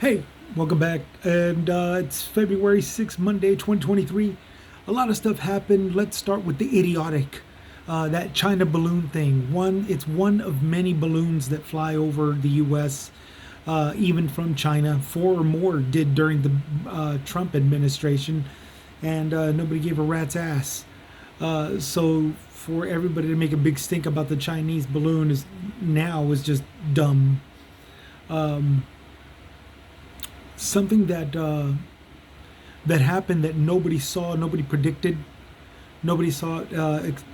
Hey, welcome back. And it's February 6th, Monday, 2023. A lot of stuff happened. Let's start with the idiotic. That China balloon thing. It's one of many balloons that fly over the U.S., even from China. Four or more did during the Trump administration, and nobody gave a rat's ass. So for everybody to make a big stink about the Chinese balloon is just dumb. Um, Something that happened that nobody saw, nobody predicted, nobody saw it,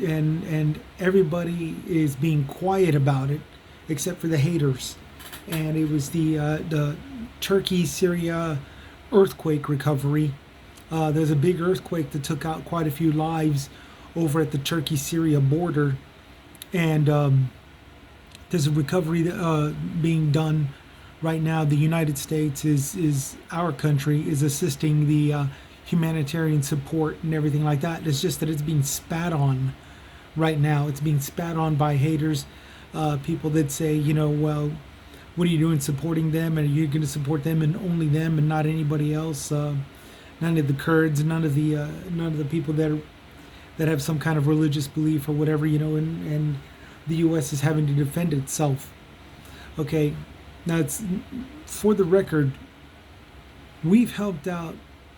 and everybody is being quiet about it, except for the haters. And it was the Turkey-Syria earthquake recovery. There's a big earthquake that took out quite a few lives over at the Turkey-Syria border, and there's a recovery being done right now. The United States is our country is assisting the humanitarian support and everything like that. It's just that it's being spat on right now. It's being spat on by haters, people that say, well, what are you doing supporting them, and are you going to support them and only them and not anybody else? None of the Kurds, none of the people that have some kind of religious belief or whatever, and the U.S. is having to defend itself. Okay, now it's for the record, we've helped out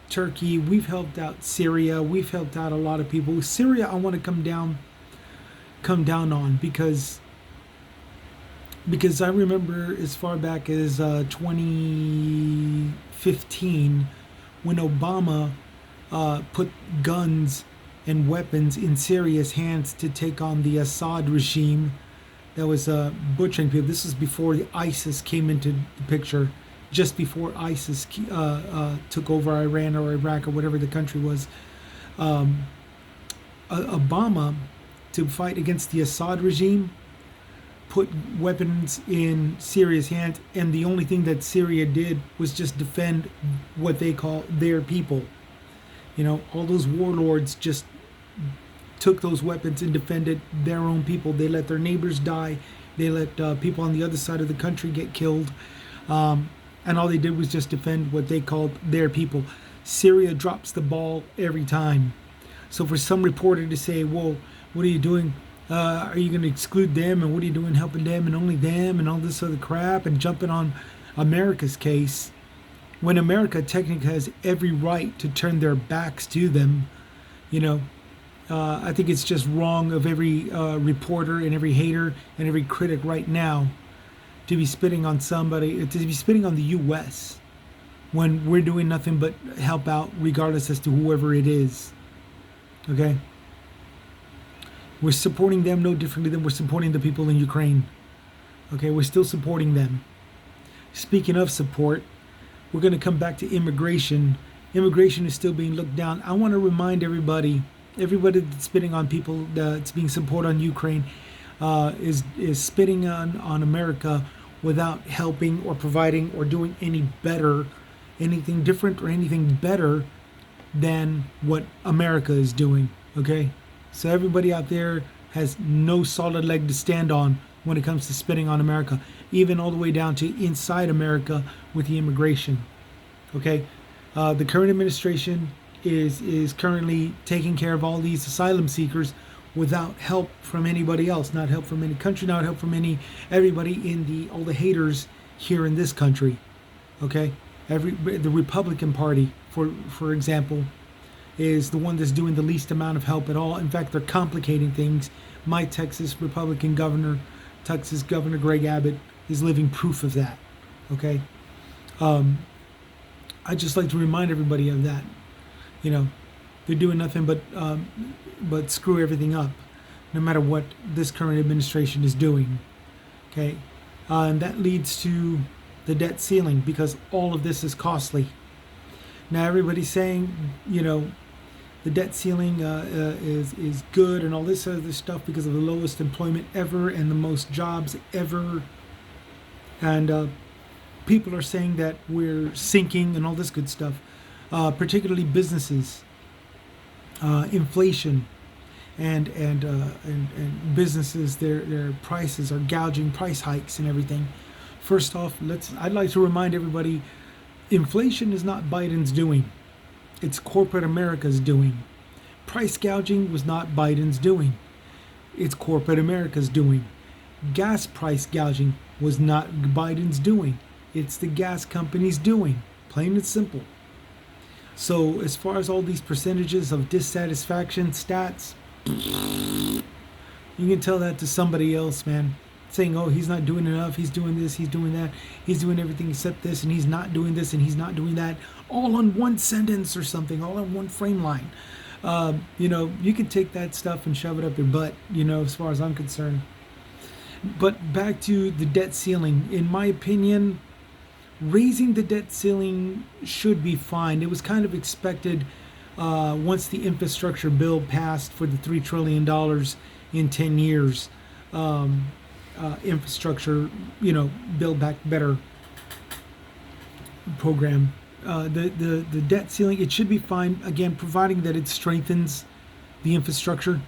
Turkey, we've helped out Syria, we've helped out a lot of people. Syria, I want to come down on because I remember as far back as 2015 when Obama put guns and weapons in Syria's hands to take on the Assad regime that was butchering people. This was before the ISIS came into the picture, just before ISIS took over Iran or Iraq or whatever the country was. Um, Obama, to fight against the Assad regime, put weapons in Syria's hands, and the only thing that Syria did was just defend what they call their people. All those warlords just took those weapons and defended their own people. They let their neighbors die. They let people on the other side of the country get killed. And all they did was just defend what they called their people. Syria drops the ball every time. So for some reporter to say, well, what are you doing? Are you going to exclude them? And what are you doing helping them and only them and all this other crap and jumping on America's case, when America technically has every right to turn their backs to them? you know I think it's just wrong of every reporter and every hater and every critic right now to be spitting on somebody, to be spitting on the U.S. when we're doing nothing but help out, regardless as to whoever it is. Okay, we're supporting them no differently than we're supporting the people in Ukraine. Okay, we're still supporting them. Speaking of support, we're going to come back to immigration. Immigration is still being looked down. I want to remind everybody that's spitting on people that's being support on Ukraine is spitting on America without helping or providing or doing any better, anything different or anything better than what America is doing. Okay, so everybody out there has no solid leg to stand on when it comes to spitting on America, even all the way down to inside America with the immigration. Okay, the current administration is currently taking care of all these asylum seekers without help from anybody else, not help from any country, not help from everybody in all the haters here in this country. Okay, the Republican Party, for example, is the one that's doing the least amount of help at all. In fact, they're complicating things. My Texas Governor Greg Abbott is living proof of that. Okay, I just like to remind everybody of that. They're doing nothing but screw everything up, no matter what this current administration is doing. Okay, and that leads to the debt ceiling, because all of this is costly. Now everybody's saying, the debt ceiling is good and all this other stuff because of the lowest employment ever and the most jobs ever, and people are saying that we're sinking and all this good stuff. Particularly businesses, inflation, and businesses, their prices are gouging, price hikes and everything. First off, I'd like to remind everybody, Inflation is not Biden's doing. It's corporate America's doing. Price gouging was not Biden's doing. It's corporate America's doing. Gas price gouging was not Biden's doing. It's the gas companies doing. Plain and simple. So as far as all these percentages of dissatisfaction stats, you can tell that to somebody else, man. Saying, oh, he's not doing enough, he's doing this, he's doing that, he's doing everything except this, and he's not doing this, and he's not doing that, all on one sentence or something, all on one frame line. You can take that stuff and shove it up your butt, as far as I'm concerned. But back to the debt ceiling. In my opinion, raising the debt ceiling should be fine. It was kind of expected once the infrastructure bill passed for the $3 trillion in 10 years. Infrastructure, Build Back Better program. The debt ceiling, it should be fine, again, providing that it strengthens the infrastructure,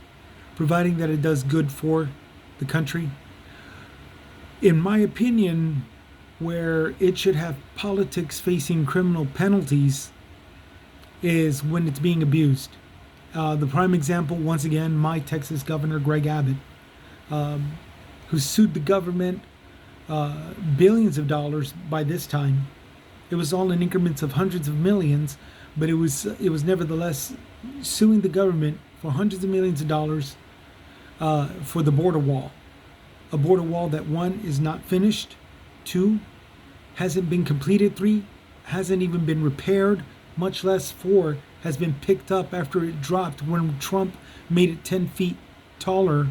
providing that it does good for the country. In my opinion, where it should have politics facing criminal penalties is when it's being abused. The prime example, once again, my Texas Governor Greg Abbott, who sued the government billions of dollars by this time. It was all in increments of hundreds of millions, but it was nevertheless suing the government for hundreds of millions of dollars for the border wall. A border wall that, one, is not finished, two, hasn't been completed, three, hasn't even been repaired, much less four, has been picked up after it dropped when Trump made it 10 feet taller.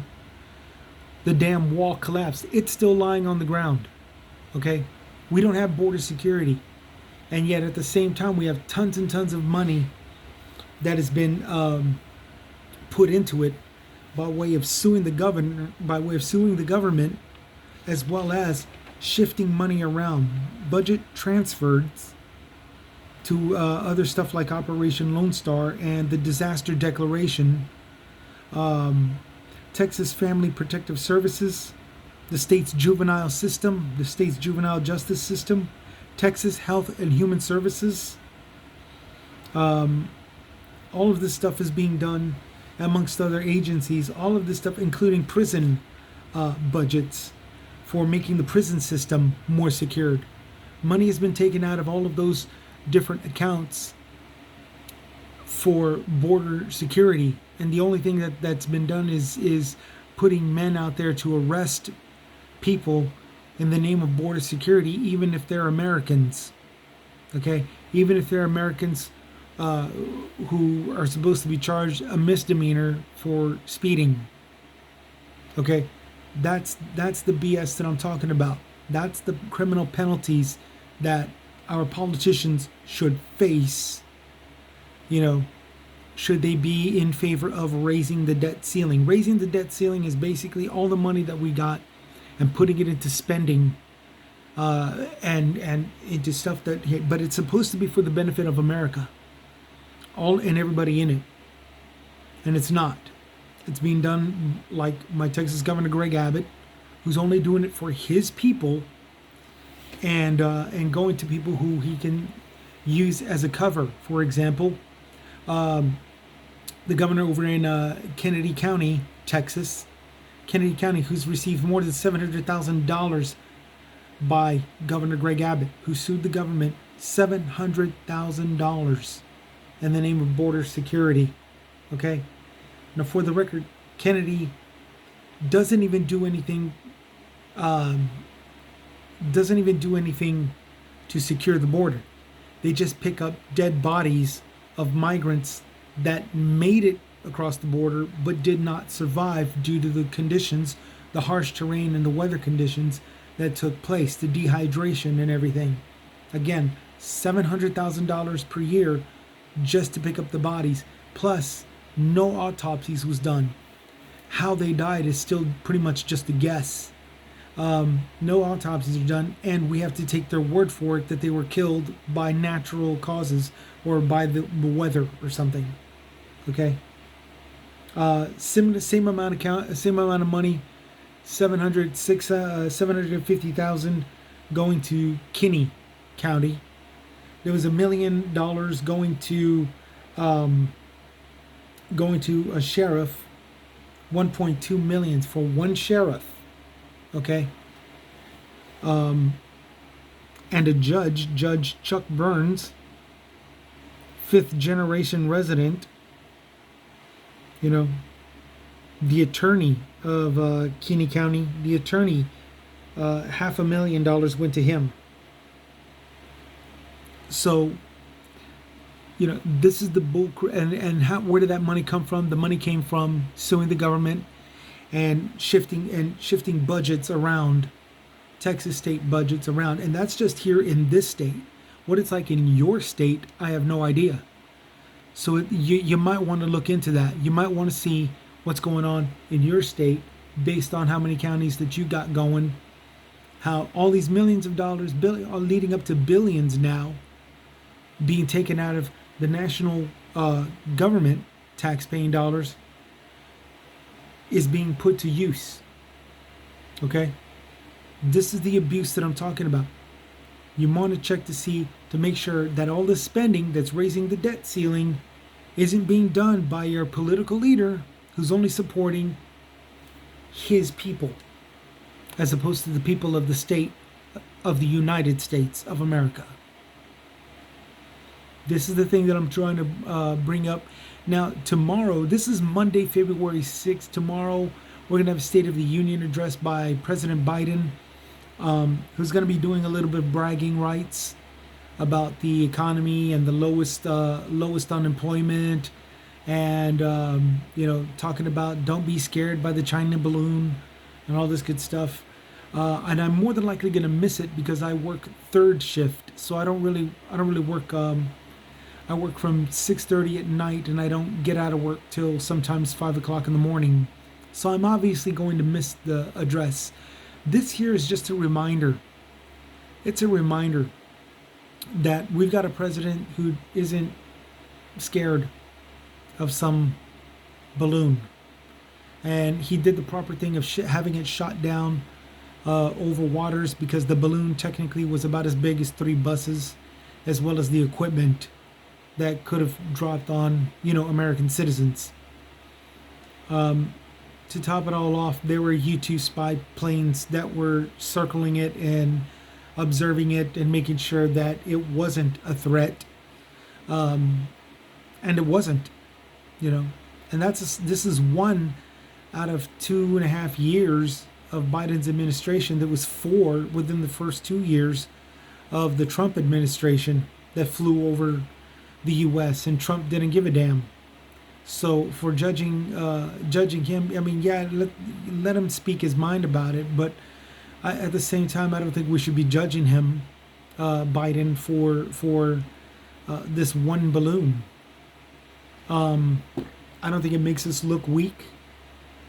The damn wall collapsed. It's still lying on the ground. Okay? We don't have border security. And yet at the same time, we have tons and tons of money that has been put into it by way of suing the government, as well as shifting money around, budget transfers to other stuff like Operation Lone Star and the disaster declaration, Texas Family Protective Services, the state's juvenile system, the state's juvenile justice system, Texas Health and Human Services. All of this stuff is being done amongst other agencies. All of this stuff, including prison budgets for making the prison system more secured. Money has been taken out of all of those different accounts for border security, and the only thing that's been done is putting men out there to arrest people in the name of border security, even if they're Americans. Okay, even if they're Americans who are supposed to be charged a misdemeanor for speeding. Okay, that's the BS that I'm talking about. That's the criminal penalties that our politicians should face. Should they be in favor of raising the debt ceiling? Raising the debt ceiling is basically all the money that we got and putting it into spending and into stuff but it's supposed to be for the benefit of America, all and everybody in it, and it's not. It's being done like my Texas Governor Greg Abbott, who's only doing it for his people and going to people who he can use as a cover. For example, the governor over in Kennedy County, Texas, who's received more than $700,000 by Governor Greg Abbott, who sued the government $700,000 in the name of border security. Okay? Now, for the record, Kennedy doesn't even do anything to secure the border. They just pick up dead bodies of migrants that made it across the border but did not survive due to the conditions, the harsh terrain and the weather conditions that took place, the dehydration and everything. Again, $700,000 per year just to pick up the bodies, plus no autopsies was done. How they died is still pretty much just a guess. No autopsies are done, and we have to take their word for it that they were killed by natural causes or by the weather or something. Okay. Same amount of money, $750,000 going to Kinney County, There was $1 million going to a sheriff, 1.2 million for one sheriff, okay? And a Judge Chuck Burns, fifth generation resident, you know, the attorney of Keeney County, the attorney, $500,000 went to him. So, you know, this is the bull. Where did that money come from? The money came from suing the government and shifting budgets around, Texas state budgets around, and that's just here in this state. What it's like in your state, I have no idea. So you might want to look into that. You might want to see what's going on in your state based on how many counties that you got going, how all these millions of dollars are leading up to billions now being taken out of the national government tax-paying dollars is being put to use. Okay? This is the abuse that I'm talking about. You want to check to make sure that all the spending that's raising the debt ceiling isn't being done by your political leader who's only supporting his people as opposed to the people of the state of the United States of America. This is the thing that I'm trying to bring up. Now, tomorrow, this is Monday, February 6th. Tomorrow, we're going to have a State of the Union address by President Biden, who's going to be doing a little bit of bragging rights about the economy and the lowest unemployment, and talking about don't be scared by the China balloon and all this good stuff. And I'm more than likely going to miss it because I work third shift, so I don't really work. I work from 6:30 at night, and I don't get out of work till sometimes 5 o'clock in the morning. So I'm obviously going to miss the address. This here is just a reminder. It's a reminder that we've got a president who isn't scared of some balloon. And he did the proper thing of having it shot down over waters, because the balloon technically was about as big as 3 buses, as well as the equipment that could have dropped on, American citizens. To top it all off, there were U-2 spy planes that were circling it and observing it and making sure that it wasn't a threat. And it wasn't, And this is one out of 2.5 years of Biden's administration. That was 4 within the first 2 years of the Trump administration that flew over the U.S. and Trump didn't give a damn. So for judging him, I mean, yeah, let him speak his mind about it. But at the same time, I don't think we should be judging him, Biden, for this one balloon. I don't think it makes us look weak.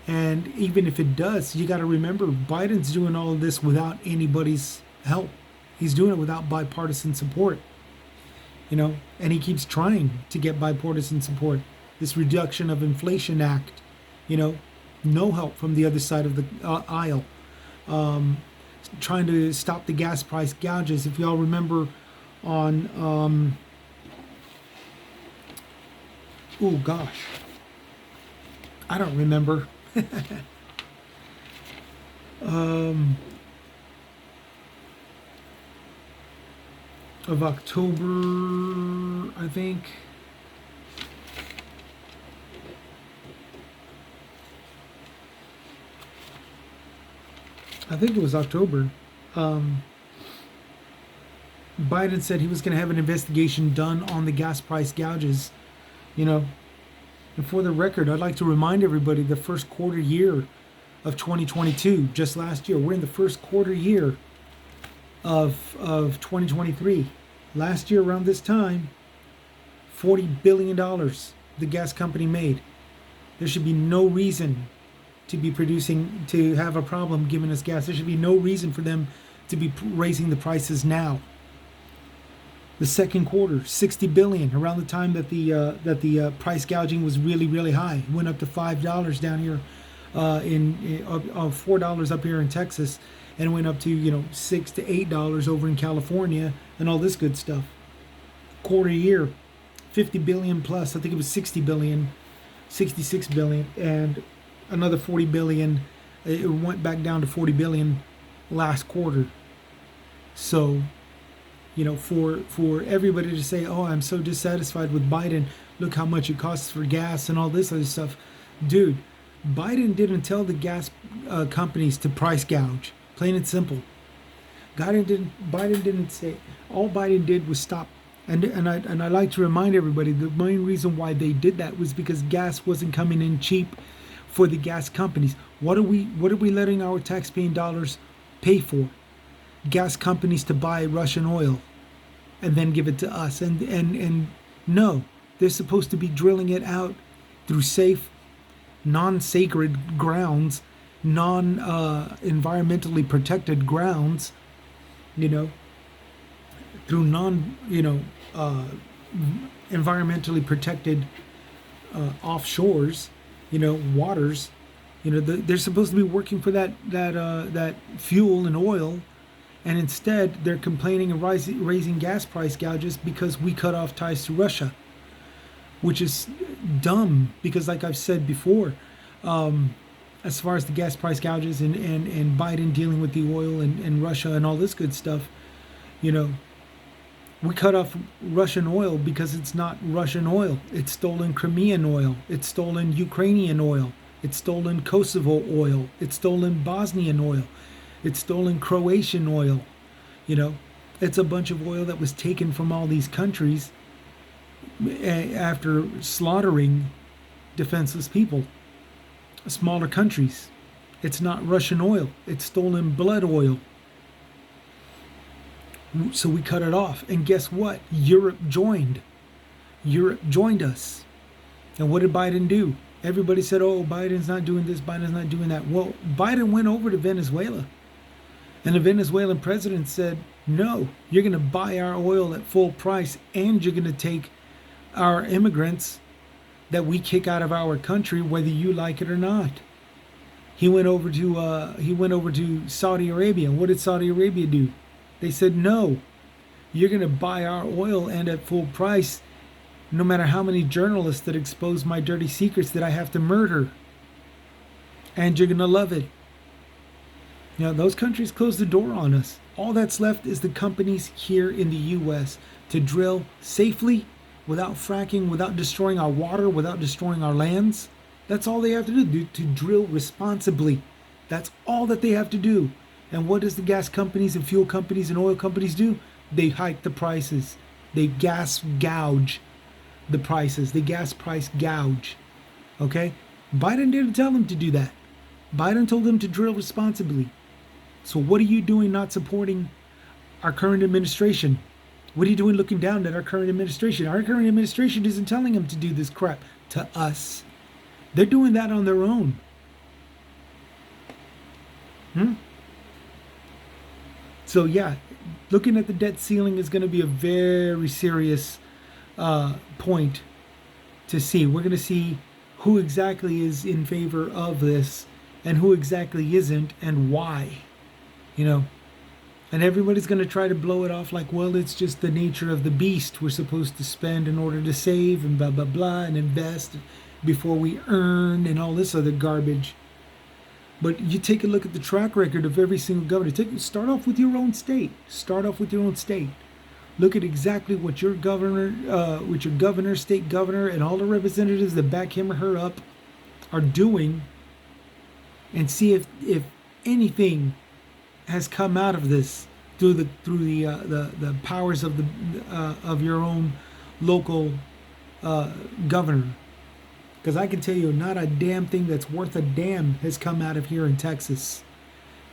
And even if it does, you got to remember, Biden's doing all of this without anybody's help. He's doing it without bipartisan support. And he keeps trying to get bipartisan support. This Reduction of Inflation Act, no help from the other side of the aisle. Trying to stop the gas price gouges. If y'all remember on, oh gosh, I don't remember. Of October, I think. I think it was October. Biden said he was going to have an investigation done on the gas price gouges, And for the record, I'd like to remind everybody the first quarter year of 2022, just last year, we're in the first quarter year of 2023. Last year around this time, $40 billion the gas company made. There should be no reason to have a problem giving us gas. There should be no reason for them to be raising the prices now. The second quarter, $60 billion, around the time that the price gouging was really, really high. It went up to $5 down here, $4 up here in Texas, and went up to $6 to $8 over in California, and all this good stuff. quarter year, 50 billion plus. I think it was 60 billion, 66 billion, and another 40 billion. It went back down to 40 billion last quarter. So, for everybody to say, "Oh, I'm so dissatisfied with Biden. Look how much it costs for gas and all this other stuff," dude. Biden didn't tell the gas companies to price gouge. Plain and simple. Biden didn't say. All Biden did was stop. And I like to remind everybody the main reason why they did that was because gas wasn't coming in cheap for the gas companies. What are we letting our taxpaying dollars pay for? Gas companies to buy Russian oil and then give it to us. And no, they're supposed to be drilling it out through safe, non-sacred grounds, non-environmentally protected grounds, through environmentally protected offshores, waters. They're supposed to be working for that fuel and oil, and instead they're complaining and raising gas price gouges because we cut off ties to Russia, which is dumb. Because, like I've said before, as far as the gas price gouges and Biden dealing with the oil and Russia and all this good stuff, we cut off Russian oil because it's not Russian oil. It's stolen Crimean oil. It's stolen Ukrainian oil. It's stolen Kosovo oil. It's stolen Bosnian oil. It's stolen Croatian oil. It's a bunch of oil that was taken from all these countries after slaughtering defenseless people, smaller countries. It's not Russian oil. It's stolen blood oil. So we cut it off. And guess what? Europe joined. Europe joined us. And what did Biden do? Everybody said, "Oh, Biden's not doing this, Biden's not doing that." Well, Biden went over to Venezuela. And the Venezuelan president said, "No, you're going to buy our oil at full price, and you're going to take our immigrants that we kick out of our country, whether you like it or not." He went over to Saudi Arabia. What did Saudi Arabia do? They said, "No, you're going to buy our oil and at full price, no matter how many journalists that expose my dirty secrets that I have to murder. And you're going to love it." Those countries closed the door on us. All that's left is the companies here in the U.S. to drill safely, without fracking, without destroying our water, without destroying our lands. That's all they have to do, to drill responsibly. That's all that they have to do. And what does the gas companies and fuel companies and oil companies do? They hike the prices. They gas gouge the prices. They gas price gouge. Okay? Biden didn't tell them to do that. Biden told them to drill responsibly. So what are you doing not supporting our current administration? What are you doing looking down at our current administration? Our current administration isn't telling them to do this crap to us. They're doing that on their own. So yeah, looking at the debt ceiling is going to be a very serious point to see. We're going to see who exactly is in favor of this and who exactly isn't, and why. And everybody's going to try to blow it off like, well, it's just the nature of the beast. We're supposed to spend in order to save and blah, blah, blah, and invest before we earn and all this other garbage. But you take a look at the track record of every single governor. Start off with your own state. Look at exactly what your governor, state governor, and all the representatives that back him or her up are doing, and see if anything has come out of this through the powers of your own local governor. Because I can tell you, not a damn thing that's worth a damn has come out of here in Texas.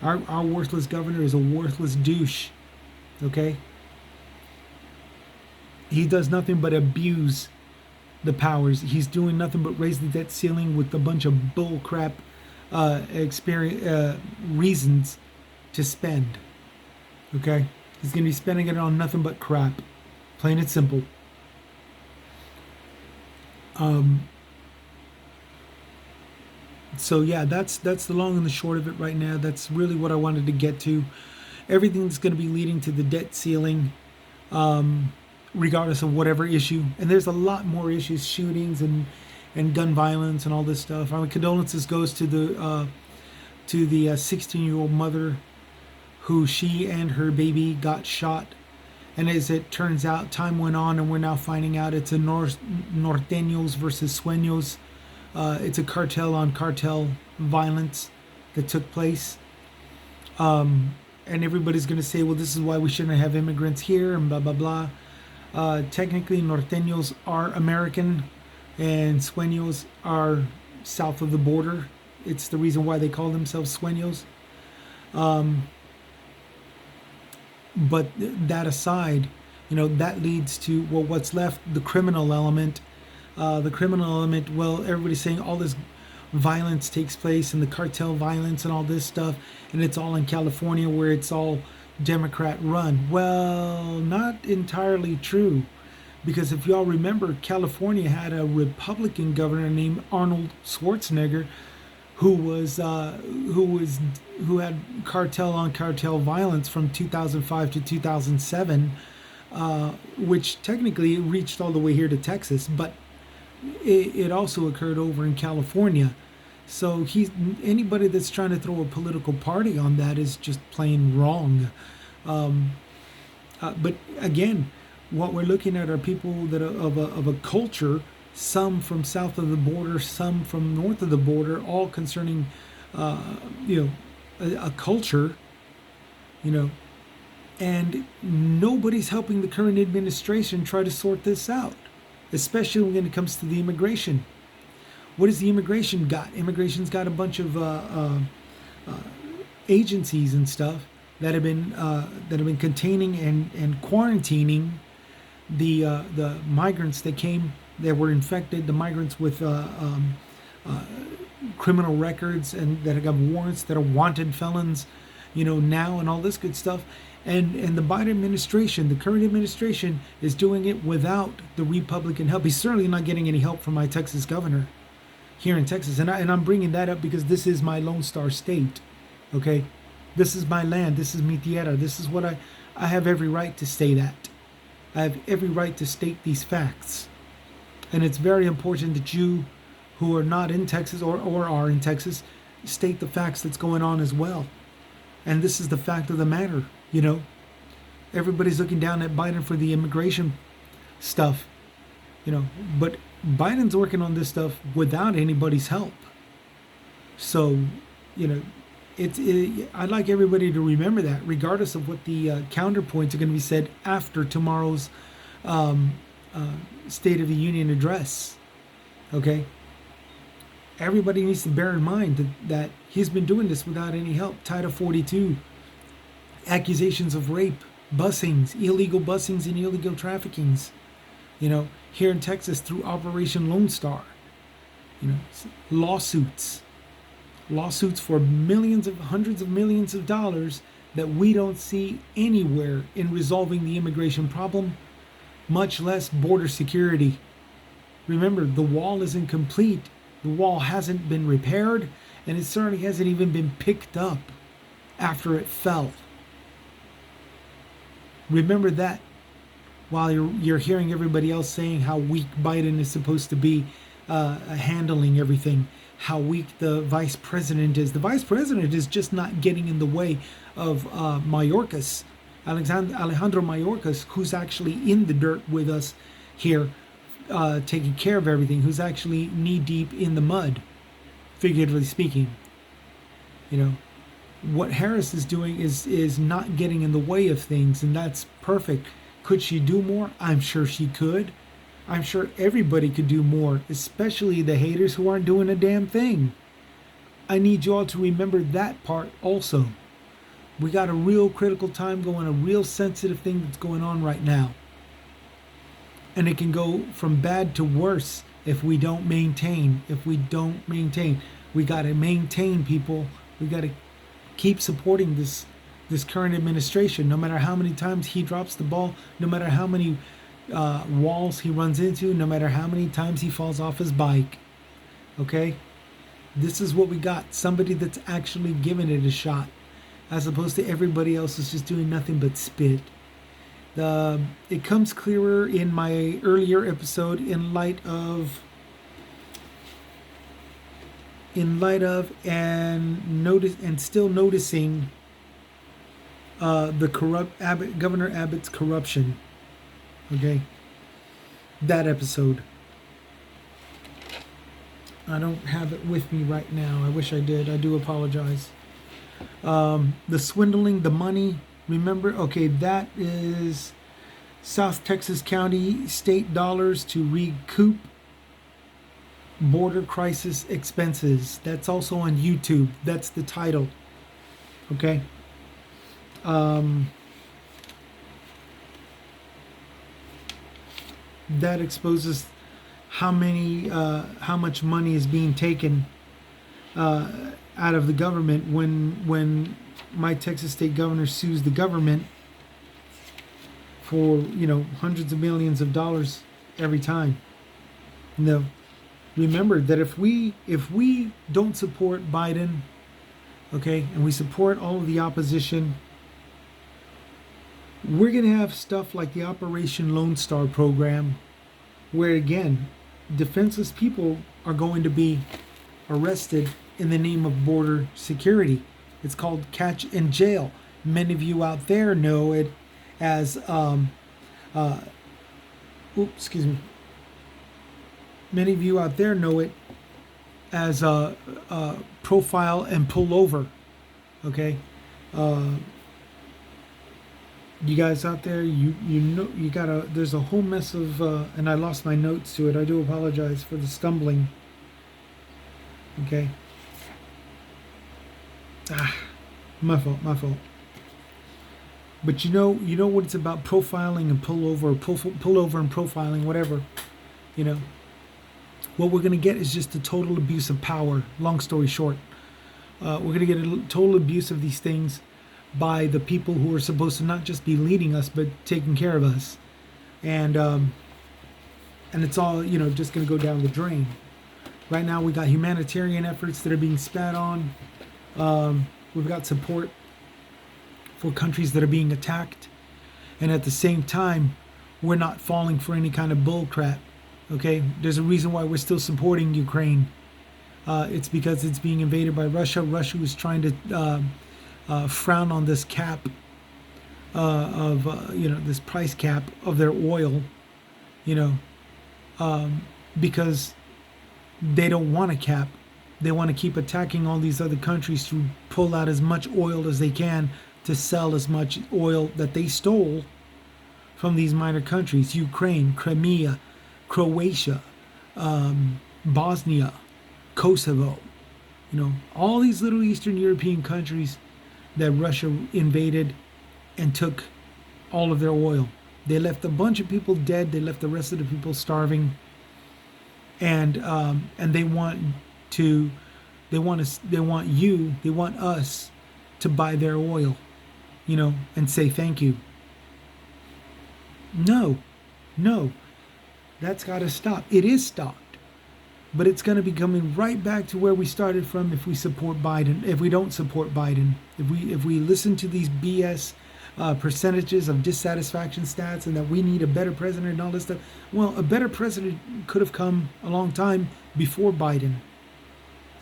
Our worthless governor is a worthless douche. Okay? He does nothing but abuse the powers. He's doing nothing but raise the debt ceiling with a bunch of bull crap reasons to spend. Okay? He's going to be spending it on nothing but crap. Plain and simple. So yeah, that's the long and the short of it right now. That's really what I wanted to get to. Everything that's going to be leading to the debt ceiling. regardless of whatever issue. And there's a lot more issues, shootings and gun violence and all this stuff. My condolences goes to the 16-year-old mother who she and her baby got shot. And as it turns out, time went on, and we're now finding out it's a norteños versus sueños. It's a cartel on cartel violence that took place. And everybody's going to say, well, this is why we shouldn't have immigrants here and blah, blah, blah. Technically, norteños are American and sueños are south of the border. It's the reason why they call themselves sueños. But that aside, that leads to, well, what's left? The criminal element. Well, everybody's saying all this violence takes place and the cartel violence and all this stuff, and it's all in California where it's all Democrat run. Well, not entirely true, because if y'all remember, California had a Republican governor named Arnold Schwarzenegger who had cartel on cartel violence from 2005 to 2007, which technically reached all the way here to Texas, but it also occurred over in California. So anybody that's trying to throw a political party on that is just plain wrong. But again, what we're looking at are people that are of a culture, some from south of the border, some from north of the border, all concerning, a culture, and nobody's helping the current administration try to sort this out, especially when it comes to the immigration. What does the immigration got? Immigration's got a bunch of agencies and stuff that have been containing and quarantining the migrants that were infected, the migrants with criminal records and that have warrants, that are wanted felons, now, and all this good stuff. And the Biden administration, the current administration, is doing it without the Republican help. He's certainly not getting any help from my Texas governor here in Texas. And I'm bringing that up because this is my Lone Star State, okay? This is my land. This is mi tierra. This is what I have every right to say that. I have every right to state these facts. And it's very important that you, who are not in Texas or are in Texas, state the facts that's going on as well. And this is the fact of the matter, Everybody's looking down at Biden for the immigration stuff, but Biden's working on this stuff without anybody's help. So, I'd like everybody to remember that, regardless of what the counterpoints are going to be said after tomorrow's State of the Union address. Okay? Everybody needs to bear in mind that he's been doing this without any help. Title 42, accusations of rape, busings, illegal busings and illegal traffickings, here in Texas through Operation Lone Star, lawsuits for hundreds of millions of dollars that we don't see anywhere in resolving the immigration problem, much less border security. Remember, the wall isn't complete. The wall hasn't been repaired, and it certainly hasn't even been picked up after it fell. Remember that while you're hearing everybody else saying how weak Biden is supposed to be handling everything, how weak the vice president is. The vice president is just not getting in the way of Mayorkas, Alejandro Mayorkas, who's actually in the dirt with us here, taking care of everything, who's actually knee-deep in the mud, figuratively speaking. What Harris is doing is not getting in the way of things, and that's perfect. Could she do more? I'm sure she could. I'm sure everybody could do more, especially the haters who aren't doing a damn thing. I need you all to remember that part also. We got a real critical time going, a real sensitive thing that's going on right now. And it can go from bad to worse if we don't maintain. We got to maintain, people. We got to keep supporting this current administration, no matter how many times he drops the ball, no matter how many walls he runs into, no matter how many times he falls off his bike. Okay? This is what we got. Somebody that's actually giving it a shot, as opposed to everybody else is just doing nothing but spit. It comes clearer in my earlier episode and notice and still noticing the corrupt Governor Abbott's corruption. Okay, that episode. I don't have it with me right now. I wish I did. I do apologize. The swindling, the money. Remember? Okay, that is South Texas County state dollars to recoup border crisis expenses. That's also on YouTube. That's the title. Okay. That exposes how much money is being taken out of the government when my Texas state governor sues the government for hundreds of millions of dollars every time. No, remember that if we don't support Biden, okay, and we support all of the opposition, we're going to have stuff like the Operation Lone Star program, where again, defenseless people are going to be arrested in the name of border security. It's called catch and jail. Many of you out there know it as excuse me. Many of you out there know it as profile and pull over. Okay, you guys out there, you know, you gotta. There's a whole mess of, and I lost my notes to it. I do apologize for the stumbling. Okay. My fault. But you know what it's about, profiling and pull over and profiling, whatever. What we're going to get is just a total abuse of power. Long story short, we're going to get a total abuse of these things by the people who are supposed to not just be leading us, but taking care of us. And it's all, just going to go down the drain. Right now, we got humanitarian efforts that are being spat on. We've got support for countries that are being attacked. And at the same time, we're not falling for any kind of bull crap. Okay? There's a reason why we're still supporting Ukraine. It's because it's being invaded by Russia. Russia is trying to frown on this cap this price cap of their oil, because they don't want a cap. They want to keep attacking all these other countries to pull out as much oil as they can to sell as much oil that they stole from these minor countries: Ukraine, Crimea, Croatia, Bosnia, Kosovo. All these little Eastern European countries that Russia invaded and took all of their oil. They left a bunch of people dead. They left the rest of the people starving. And they want us to buy their oil, and say thank you. No, that's got to stop. It is stopped, but it's going to be coming right back to where we started from if we support Biden. If we don't support Biden, if we listen to these BS percentages of dissatisfaction stats and that we need a better president and all this stuff. Well, a better president could have come a long time before Biden.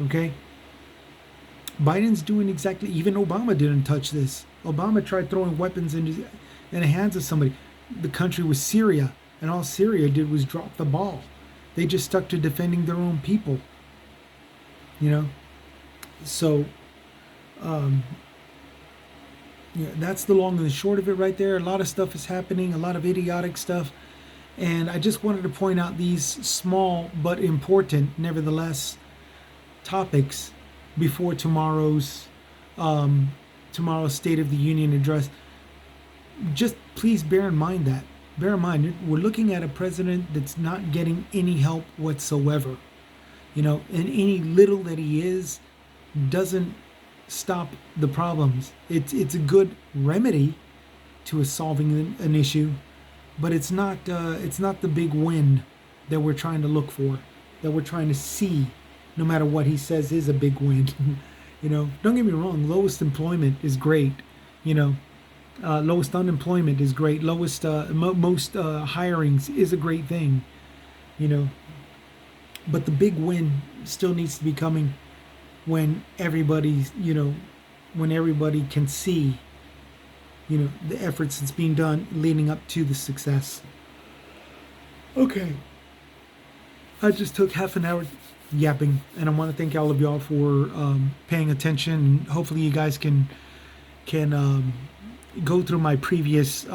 Okay? Biden's doing exactly, even Obama didn't touch this. Obama tried throwing weapons in the hands of somebody. The country was Syria, and all Syria did was drop the ball. They just stuck to defending their own people. So, that's the long and the short of it right there. A lot of stuff is happening, a lot of idiotic stuff. And I just wanted to point out these small but important, nevertheless, topics before tomorrow's State of the Union address. Just please bear in mind that. Bear in mind, we're looking at a president that's not getting any help whatsoever. And any little that he is doesn't stop the problems. It's a good remedy to solving an issue, but it's not the big win that we're trying to look for, that we're trying to see. No matter what he says is a big win. Don't get me wrong, lowest employment is great. Lowest unemployment is great. Lowest most hirings is a great thing, you know. But the big win still needs to be coming when everybody's, when everybody can see, the efforts that's being done leading up to the success. Okay, I just took half an hour yapping, and I want to thank all of y'all for paying attention. And hopefully, you guys can go through my previous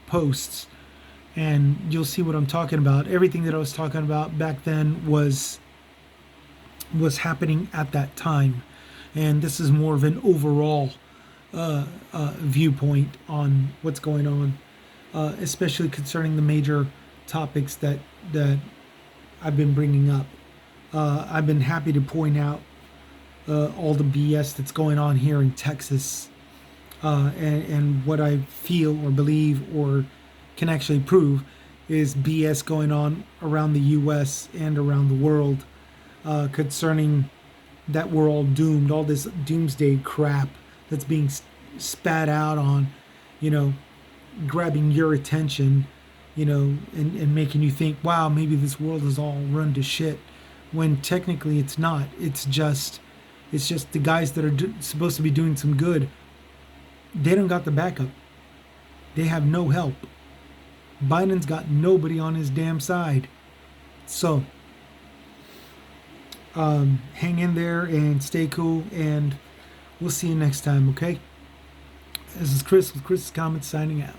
posts, and you'll see what I'm talking about. Everything that I was talking about back then was happening at that time, and this is more of an overall viewpoint on what's going on, especially concerning the major topics that I've been bringing up. I've been happy to point out all the BS that's going on here in Texas, and what I feel or believe or can actually prove is BS going on around the U.S. and around the world, concerning that we're all doomed, all this doomsday crap that's being spat out on, grabbing your attention, and making you think, wow, maybe this world is all run to shit, when technically it's not. It's just the guys that are supposed to be doing some good, they don't got the backup. They have no help. Biden's got nobody on his damn side. So, hang in there and stay cool, and we'll see you next time, okay? This is Chris with Chris's Comments signing out.